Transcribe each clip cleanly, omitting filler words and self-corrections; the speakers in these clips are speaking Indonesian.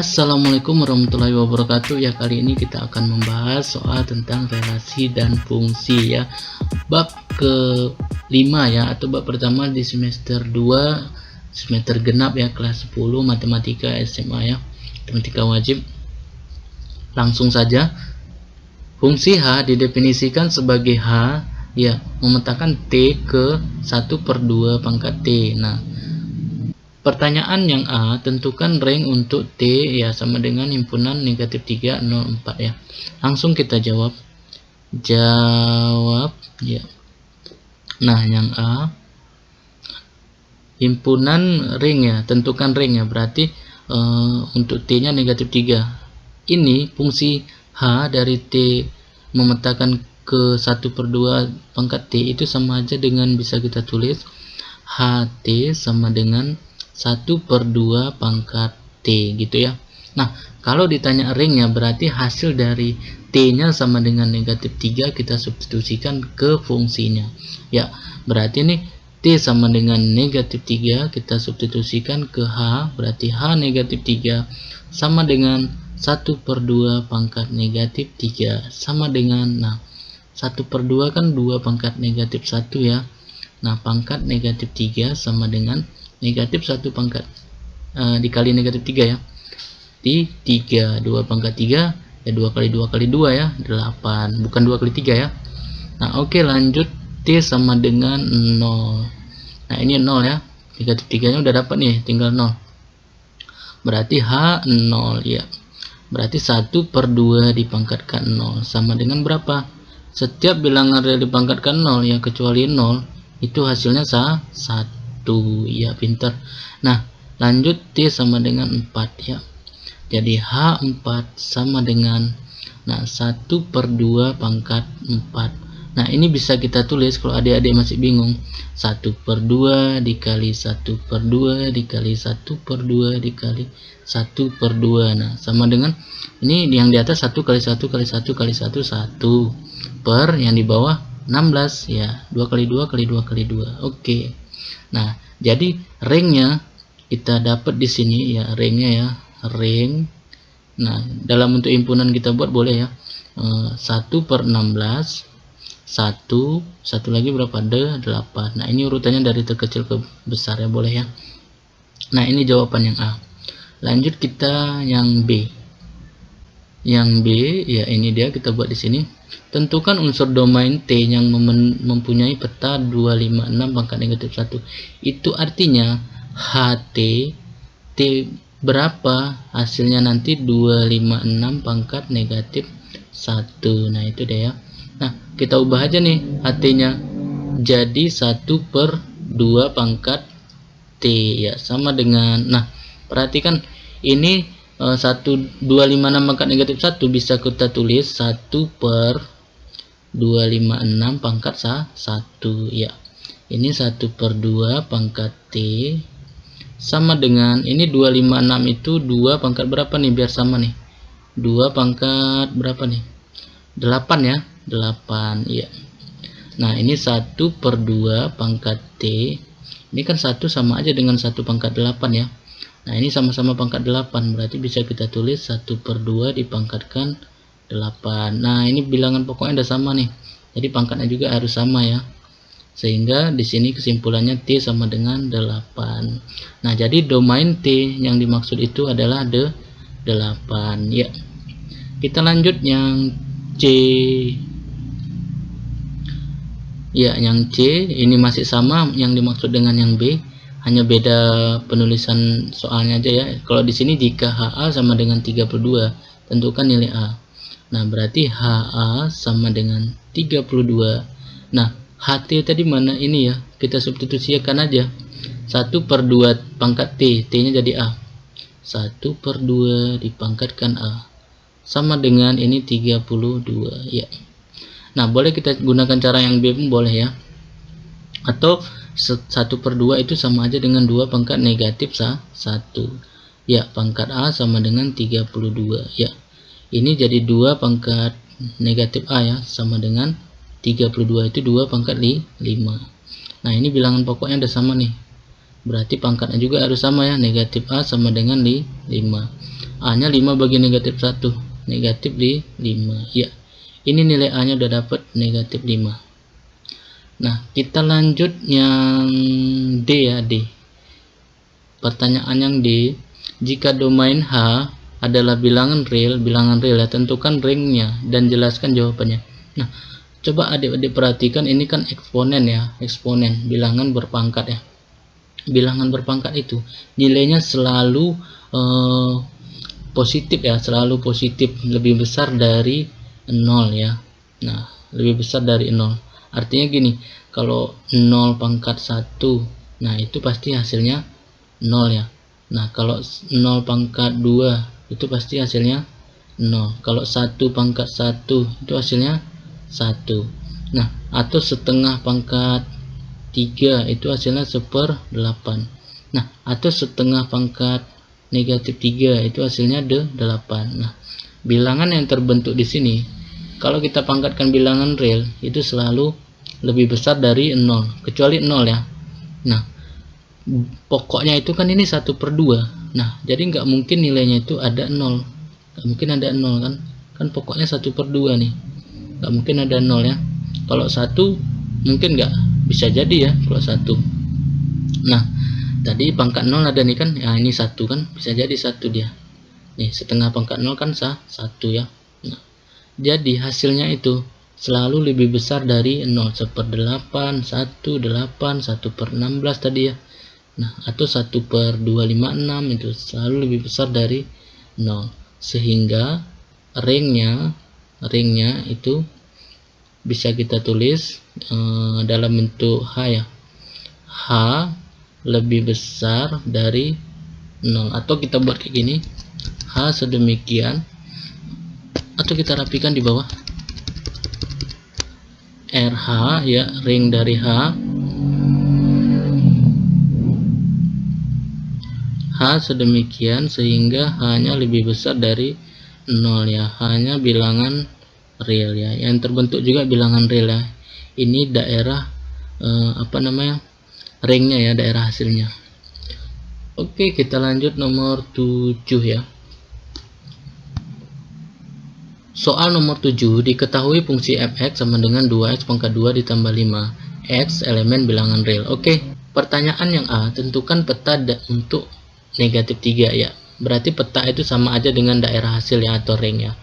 Assalamualaikum warahmatullahi wabarakatuh. Ya, kali ini kita akan membahas soal tentang relasi dan fungsi ya. Bab ke-5 ya, atau bab pertama di semester 2 semester genap ya, kelas 10 matematika SMA ya. Matematika wajib. Langsung saja. Fungsi H didefinisikan sebagai H ya, memetakan T ke 1/2 pangkat T. Nah, pertanyaan yang A, tentukan rank untuk T ya sama dengan himpunan negatif 3, 0, 4 ya. Langsung kita jawab ya. Nah, yang A, himpunan ring ya, tentukan ring ya, berarti untuk T nya negatif 3. Ini fungsi H dari T memetakan ke 1/2 pangkat T itu sama aja dengan bisa kita tulis HT sama dengan 1/2 pangkat T gitu ya. Nah, kalau ditanya ringnya berarti hasil dari T nya sama dengan negatif 3 kita substitusikan ke fungsinya ya. Berarti ini T sama dengan negatif 3 kita substitusikan ke H, berarti H negatif 3 sama dengan 1/2 pangkat negatif 3 sama dengan, nah 1/2 kan 2 pangkat negatif 1 ya. Nah, pangkat negatif 3 sama dengan negatif 1 pangkat dikali negatif 3 ya, di 3, 2 pangkat 3 ya, 2 kali 2 kali 2 ya, 8, bukan 2 kali 3 ya. Nah, oke, lanjut. T sama dengan 0. Nah, ini 0 ya, negatif 3 nya udah dapat nih, tinggal 0, berarti H 0 ya. Berarti 1/2 dipangkatkan 0 sama dengan berapa? Setiap bilangan real dipangkatkan 0 ya, kecuali 0 itu hasilnya 1 ya, pintar. Nah, lanjut. T sama dengan 4 ya, jadi H4 sama dengan, nah 1/2 pangkat 4. Nah, ini bisa kita tulis kalau adik-adik masih bingung, 1/2 dikali 1/2 dikali 1/2 dikali 1/2. Nah, sama dengan ini yang di atas 1 kali 1 kali 1 kali 1 1 per yang di bawah 16 ya, 2 kali 2 kali 2 kali 2. Oke. Nah, jadi ringnya kita dapat di sini ya, ringnya ya, ring. Nah, dalam bentuk himpunan kita buat boleh ya, 1/16, 1 lagi berapa? 8. Nah, ini urutannya dari terkecil ke besar ya, boleh ya. Nah, ini jawaban yang A. Lanjut kita yang B. Yang B ya, ini dia kita buat di sini. Tentukan unsur domain T yang mempunyai peta 256 pangkat negatif 1. Itu artinya HT T berapa hasilnya nanti 256 pangkat negatif 1. Nah, itu dia ya. Nah, kita ubah aja nih HT nya jadi 1/2 pangkat T ya, sama dengan, nah perhatikan ini 256 pangkat negatif 1 bisa kita tulis 1/256 pangkat 1 ya. Ini 1/2 pangkat T sama dengan ini 256 itu 2 pangkat berapa nih biar sama nih, 2 pangkat berapa nih, 8 ya, 8 ya. Nah, ini 1/2 pangkat T, ini kan 1 sama aja dengan 1 pangkat 8 ya. Nah, ini sama-sama pangkat 8, berarti bisa kita tulis 1/2 dipangkatkan 8. Nah, ini bilangan pokoknya udah sama nih, jadi pangkatnya juga harus sama ya, sehingga di sini kesimpulannya T sama dengan 8. Nah, jadi domain T yang dimaksud itu adalah 8 ya. Kita lanjut yang C ya. Yang C ini masih sama yang dimaksud dengan yang B, hanya beda penulisan soalnya aja ya. Kalau di sini jika HA sama dengan 32, tentukan nilai A. Nah, berarti HA sama dengan 32. Nah, HT tadi mana? Ini ya, kita substitusikan aja 1/2 pangkat T, T nya jadi A, 1/2 dipangkatkan A sama dengan ini 32 ya. Nah, boleh kita gunakan cara yang B pun boleh ya, atau 1/2 itu sama aja dengan 2 pangkat negatif 1 ya, pangkat A sama dengan 32 ya. Ini jadi 2 pangkat negatif A ya, sama dengan 32 itu 2 pangkat 5. Nah, ini bilangan pokoknya udah sama nih, berarti pangkatnya juga harus sama ya, negatif A sama dengan 5. A nya 5 bagi negatif 1, negatif 5 ya. Ini nilai A nya udah dapat negatif 5. Nah, kita lanjut yang D ya, D. Pertanyaan yang D, jika domain H adalah bilangan real ya, tentukan ringnya dan jelaskan jawabannya. Nah, coba adik-adik perhatikan, ini kan eksponen ya, eksponen, bilangan berpangkat ya. Bilangan berpangkat itu nilainya selalu positif ya, selalu positif, lebih besar dari 0 ya. Nah, lebih besar dari 0. Artinya gini, kalau 0 pangkat 1, nah itu pasti hasilnya 0 ya. Nah, kalau 0 pangkat 2 itu pasti hasilnya 0. Kalau 1 pangkat 1 itu hasilnya 1. Nah, atau setengah pangkat 3 itu hasilnya 1/8. Nah, atau setengah pangkat negatif 3 itu hasilnya 8. Nah, bilangan yang terbentuk di sini, kalau kita pangkatkan bilangan real itu selalu lebih besar dari 0, kecuali 0 ya. Nah, pokoknya itu kan ini 1/2. Nah, jadi nggak mungkin nilainya itu ada 0, nggak mungkin ada 0 kan pokoknya 1/2 nih, nggak mungkin ada 0 ya. Kalau 1 mungkin nggak, bisa jadi ya kalau 1. Nah, tadi pangkat 0 ada nih kan ya, ini 1 kan, bisa jadi 1 dia nih, setengah pangkat 0 kan 1 ya. Nah, jadi hasilnya itu selalu lebih besar dari 0, 1/8, 1/8, 1/16 tadi ya. Nah, atau 1/256 itu selalu lebih besar dari 0, sehingga ringnya itu bisa kita tulis dalam bentuk H ya, H lebih besar dari 0, atau kita buat kayak gini, H sedemikian, atau kita rapikan di bawah, RH ya, ring dari H sedemikian sehingga H-nya lebih besar dari 0 ya. H-nya bilangan real ya, yang terbentuk juga bilangan real ya. Ini daerah ringnya ya, daerah hasilnya. Oke, kita lanjut nomor 7 ya. Soal nomor 7, diketahui fungsi fx sama dengan 2x pangkat 2 ditambah 5 x elemen bilangan real. Oke, pertanyaan yang A, tentukan peta untuk negatif 3 ya. Berarti peta itu sama aja dengan daerah hasil ya, atau ring ya.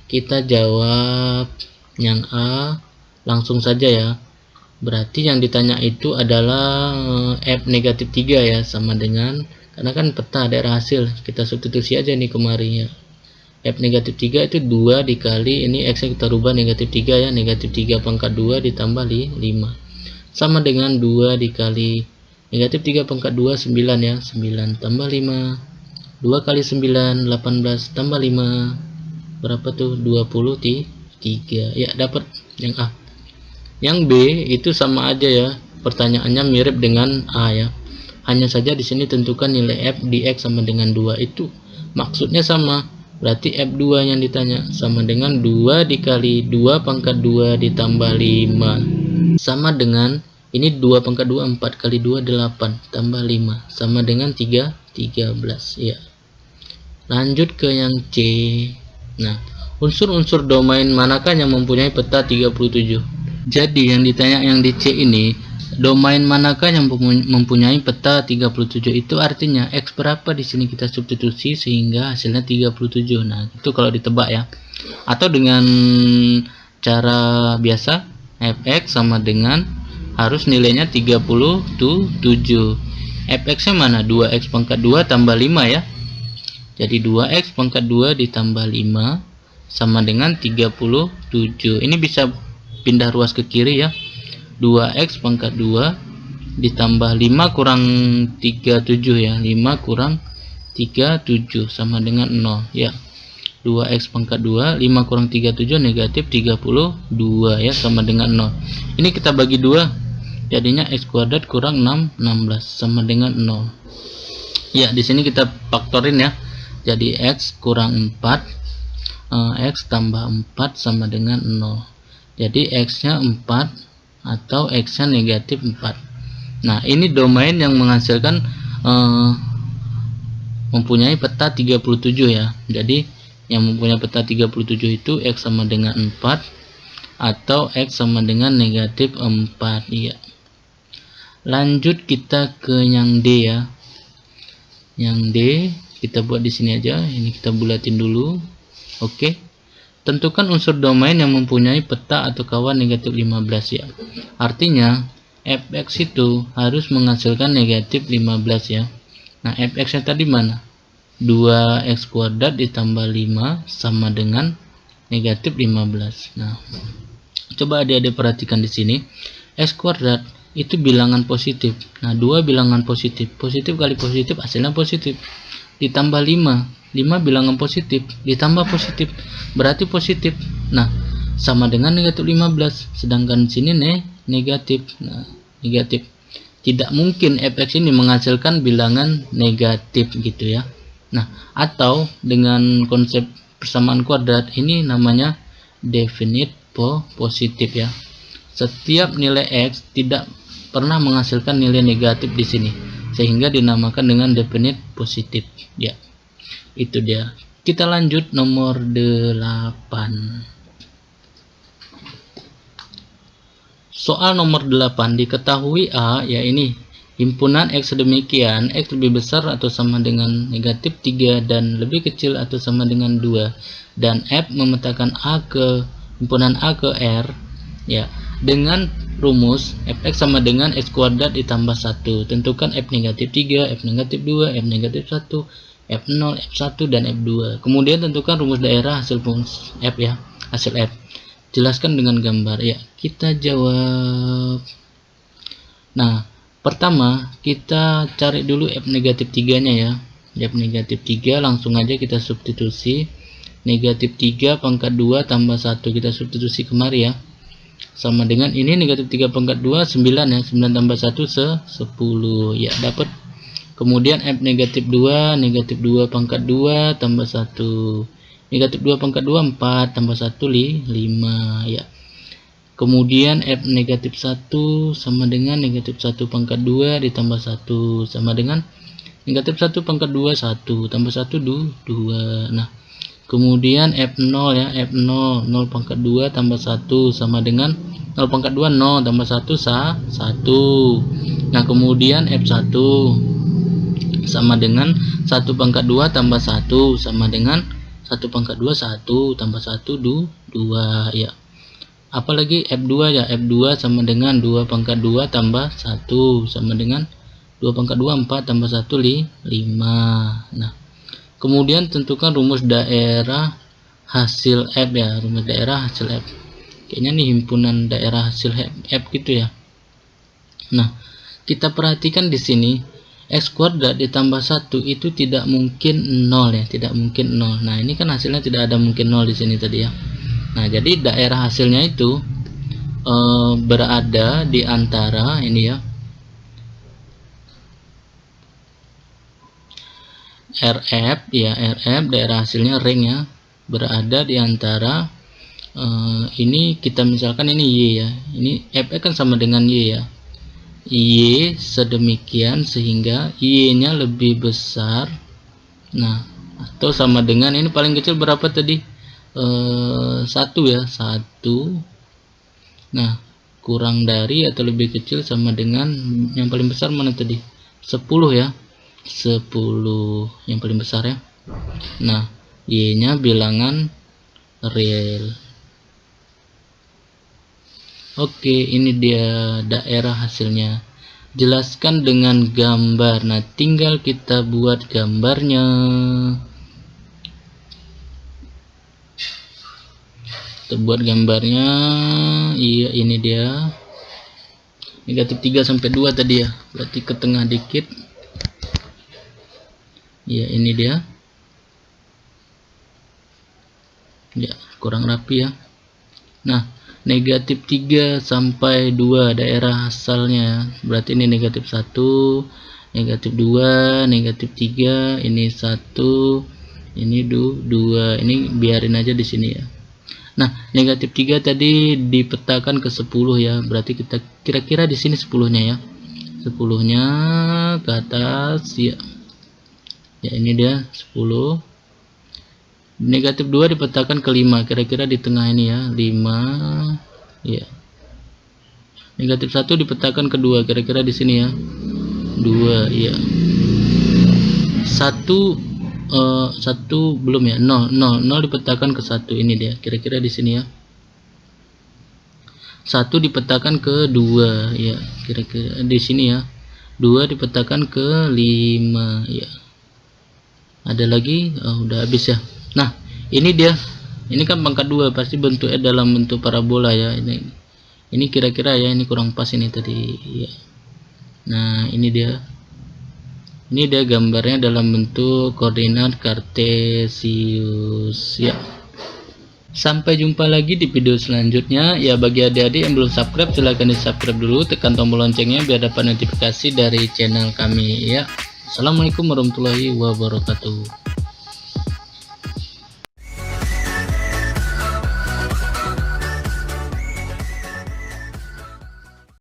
Kita jawab yang A langsung saja ya. Berarti yang ditanya itu adalah f negatif 3 ya, sama dengan, karena kan peta daerah hasil, kita substitusi aja nih kemarin ya. F negatif 3 itu 2 dikali, ini x nya kita rubah negatif 3 ya, negatif 3 pangkat 2 ditambah 5 sama dengan 2 dikali negatif 3 pangkat 2, 9 ya, 9 tambah 5, 2 kali 9 18 tambah 5 berapa tuh, 23 ya, dapat yang A. Yang B itu sama aja ya, pertanyaannya mirip dengan A ya, hanya saja di sini tentukan nilai f di x sama dengan 2, itu maksudnya sama. Berarti F2 yang ditanya sama dengan 2 dikali 2 pangkat 2 ditambah 5 sama dengan, ini 2 pangkat 2, 4 kali 2 8 tambah 5 sama dengan 13 ya. Lanjut ke yang C. Nah, unsur-unsur domain manakah yang mempunyai peta 37? Jadi yang ditanya yang di C ini, domain manakah yang mempunyai peta 37, itu artinya x berapa di sini kita substitusi sehingga hasilnya 37. Nah, itu kalau ditebak ya. Atau dengan cara biasa, fx sama dengan harus nilainya 37. Fx nya mana? 2x pangkat 2 tambah 5 ya. Jadi 2x pangkat 2 ditambah 5 sama dengan 37. Ini bisa pindah ruas ke kiri ya. 2x pangkat 2 ditambah 5 kurang 37 ya, 5 kurang 37 sama dengan 0 ya. 2x pangkat 2, 5 kurang 37 negatif 32 ya, sama dengan 0. Ini kita bagi 2, jadinya x kuadrat kurang 16 sama dengan 0 ya. Di sini kita faktorin ya, jadi x kurang 4, x tambah 4 sama dengan 0. Jadi x nya 4 atau x nya negatif 4. Nah, ini domain yang menghasilkan mempunyai peta 37 ya. Jadi yang mempunyai peta 37 itu X sama dengan 4 atau X sama dengan negatif 4 ya. Lanjut kita ke yang D ya. Yang D kita buat di sini aja. Ini kita bulatin dulu. Oke. Tentukan unsur domain yang mempunyai peta atau kawan negatif 15 ya. Artinya fx itu harus menghasilkan negatif 15 ya. Nah, fx nya tadi mana? 2x kuadrat ditambah 5 sama dengan negatif 15. Nah, coba adik-adik perhatikan di sini. X kuadrat itu bilangan positif. Nah, 2 bilangan positif. Positif kali positif hasilnya positif. Ditambah 5 bilangan positif ditambah positif berarti positif. Nah, sama dengan negatif 15, sedangkan sini negatif. Nah, negatif. Tidak mungkin fx ini menghasilkan bilangan negatif gitu ya. Nah, atau dengan konsep persamaan kuadrat ini namanya definite positif ya. Setiap nilai x tidak pernah menghasilkan nilai negatif di sini, sehingga dinamakan dengan definite positif ya. Itu dia. Kita lanjut nomor 8. Soal nomor 8, diketahui A, ya ini himpunan X sedemikian, X lebih besar atau sama dengan negatif 3 dan lebih kecil atau sama dengan 2, dan F memetakan A ke himpunan A ke R ya, dengan rumus fx sama dengan x kuadrat ditambah 1. Tentukan F negatif 3, F negatif 2, F negatif 1, F0, F1 dan F2. Kemudian tentukan rumus daerah hasil fungsi F ya, hasil F. Jelaskan dengan gambar ya. Kita jawab. Nah, pertama kita cari dulu F negatif 3 nya ya. F negatif 3 langsung aja kita substitusi. Negatif 3 pangkat 2 tambah 1 kita substitusi kemari ya. Sama dengan ini negatif 3 pangkat 2 9 ya. 9 tambah 1 10 ya, dapat. Kemudian F negatif 2 pangkat 2 tambah 1, negatif 2 pangkat 2 4 tambah 1 5 ya. Kemudian F negatif 1 sama dengan negatif 1 pangkat 2 ditambah 1 sama dengan negatif 1 pangkat 2 1 tambah 1 2. Nah, kemudian F0 ya, F0 0 pangkat 2 tambah 1 sama dengan 0 pangkat 2 0 tambah 1 1. Nah, kemudian F1 sama dengan 1 pangkat 2 tambah 1 sama dengan 1 pangkat 2 1 tambah 1 2 ya. Apalagi F2 ya, F2 sama dengan 2 pangkat 2 tambah 1 sama dengan 2 pangkat 2 4 tambah 1 5. Nah, kemudian tentukan rumus daerah hasil F ya, rumus daerah hasil F. Kayaknya nih himpunan daerah hasil F gitu ya. Nah, kita perhatikan di sini x kuadrat ditambah 1 itu tidak mungkin 0 ya, tidak mungkin 0. Nah, ini kan hasilnya tidak ada mungkin 0 di sini tadi ya. Nah, jadi daerah hasilnya itu berada di antara ini ya, RF ya, RF daerah hasilnya ring ya, berada di antara ini kita misalkan ini Y ya, ini F kan sama dengan Y ya, Y sedemikian sehingga Y nya lebih besar. Nah, atau sama dengan ini paling kecil berapa tadi? 1 ya, 1. Nah, kurang dari atau lebih kecil sama dengan yang paling besar mana tadi? 10 ya, 10 yang paling besar ya. Nah, Y nya bilangan real. Oke, ini dia daerah hasilnya. Jelaskan dengan gambar. Nah, tinggal kita buat gambarnya. Kita buat gambarnya. Iya, ini dia. Negatif 3 sampai 2 tadi ya. Berarti ke tengah dikit. Ya, ini dia. Ya, kurang rapi ya. Nah, negatif 3 sampai 2 daerah asalnya, berarti ini negatif 1, negatif 2, negatif 3, ini 1, ini 2, ini biarin aja di sini ya. Nah, negatif 3 tadi dipetakan ke 10 ya, berarti kita kira-kira di sini 10-nya ya, 10-nya ke atas ya. ya. Ini dia 10. Negatif 2 dipetakan ke 5, kira-kira di tengah ini ya, 5 ya. Negatif 1 dipetakan ke 2, kira-kira di sini ya, 2 ya. 1 belum ya, 0 dipetakan ke 1, ini dia, kira-kira di sini ya. 1 dipetakan ke 2 ya, kira-kira di sini ya. 2 dipetakan ke 5 ya. Ada lagi? Udah habis ya. Nah, ini dia. Ini kan pangkat 2, pasti bentuknya dalam bentuk parabola ya. Ini kira-kira ya, ini kurang pas ini tadi ya. Nah, ini dia. Ini dia gambarnya dalam bentuk koordinat kartesius ya. Sampai jumpa lagi di video selanjutnya ya. Bagi adik-adik yang belum subscribe, silahkan di subscribe dulu, tekan tombol loncengnya biar dapat notifikasi dari channel kami ya. Assalamualaikum warahmatullahi wabarakatuh.